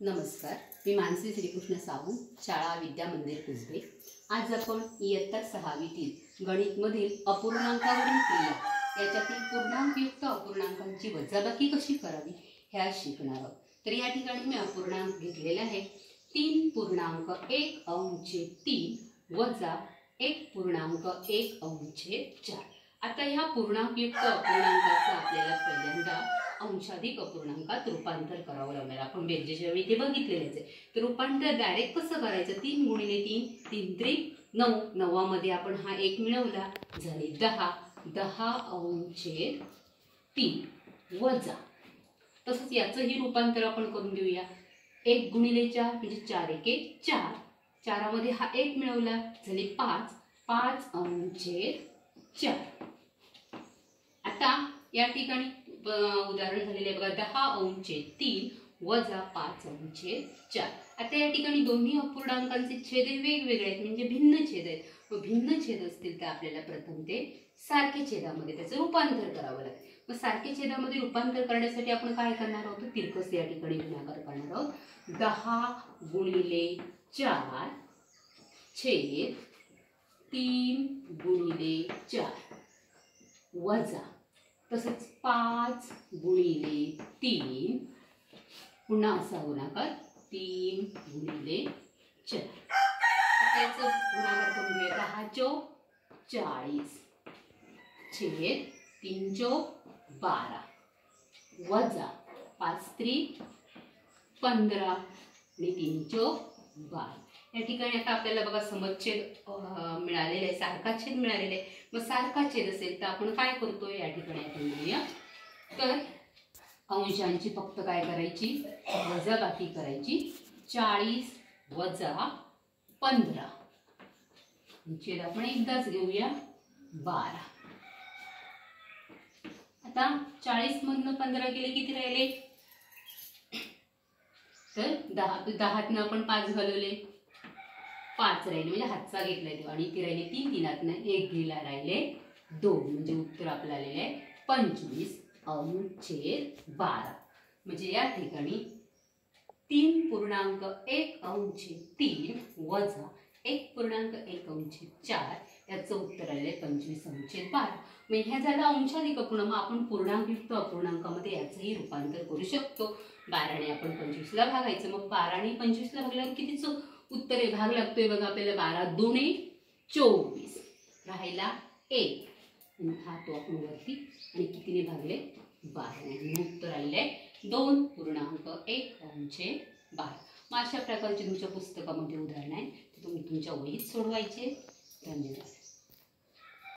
नमस्कार, मी मानसी श्रीकृष्ण साहू, शाळा विद्या मंदिर कुसबे। आज आपण इयत्ता 6वीतील गणितमधील अपूर्णांकावरील क्रिया याच्यातील पूर्णांकयुक्त अपूर्णांकांची वजाबाकी कशी करावी हे आज शिकणार आहोत। तर या ठिकाणी मी अपूर्णांक घेतलेले आहे 3.1/3 वजा 1.1/4। आता ह्या पूर्णांकयुक्त अपूर्णांकाचं आपल्याला पहिल्यांदा अंशाधिक अपूर्णांकात रूपांतर करावं लागणार। आपण बेरजेच्या वेळी ते बघितलेलेच आहे। तर रूपांतर डायरेक्ट कसं करायचं? 3 × 3 3 त्रिक 9, 9 मध्ये आपण हा 1 मिळवला, झाले 10, 10/3 वजा, तसंच याचंही रूपांतर आपण करून घेऊया। 1 × 4 म्हणजे 4 एके 4, 4 मध्ये हा 1 मिळवला, झाले 5, 5/4। आता या ठिकाणी उदाहरण झालेले आहे बघा, 10/3 वजा 5/4। आता या ठिकाणी दोन्ही अपूर्णांकांचे छेद वेगवेगळे आहेत, म्हणजे भिन्न छेद आहेत। मग भिन्न छेद असतील तर आपल्याला प्रथम ते सारखे छेदामध्ये त्याचं रूपांतर करावं लागेल। मग सारखे छेदामध्ये रूपांतर करण्यासाठी आपण काय करणार आहोत? तिरकस या ठिकाणी गुणाकार करणार आहोत। 10 × 4 छेद 3 × 4 वजा, तसंच 5 × 3 पुन्हा असा गुणाकार 3 × 4। त्याचं गुणाकार करून घेऊया। 10 चौक 40 छेद 3 चौक 12 वजा 5 त्रिक 15 आणि 3 चौक 12। या ठिकाणी आता आपल्याला बघा समछेद मिळालेला आहे, सारखा छेद मिळालेला आहे। मग सारखा छेद असेल तर आपण काय करतोय? या ठिकाणी आपण बघूया, तर अंशांची फक्त काय करायची? वजाबाकी करायची। 40 वजा 15 छेद आपण एकदाच घेऊया 12। आता 40 मधनं 15 गेले किती राहिले? तर 10 आपण 5 घालवले, 5 राहिले, म्हणजे हातचा घेतलाय तो, आणि इथे राहिले 3, 3 1 गेला, राहिले 2, म्हणजे उत्तर आपलं आलेलं आहे 25/12। म्हणजे या ठिकाणी 3.1/3 वजा 1.1/4 याचं उत्तर आलेलं आहे 25/12। मग ह्या झाला अंशाधिक अपूर्ण। मग आपण पूर्णांकयुक्त अपूर्णांकामध्ये याचंही रूपांतर करू शकतो। 12 ने आपण 25 ला भागायचं, मग 12 ने 25 ला भागल्यावर कितीचं उत्तर आहे? भाग लागतोय बघा आपल्याला, 12 दुणे 24 राहिला 1, हा तो आपण वरती, आणि कितीने भागले? 12 ने। उत्तर आलेलं आहे 2.1/12। मग अशा प्रकारचे तुमच्या पुस्तकामध्ये उदाहरण आहे, ते तुम्ही तुमच्या वहीत सोडवायचे। धन्यवाद।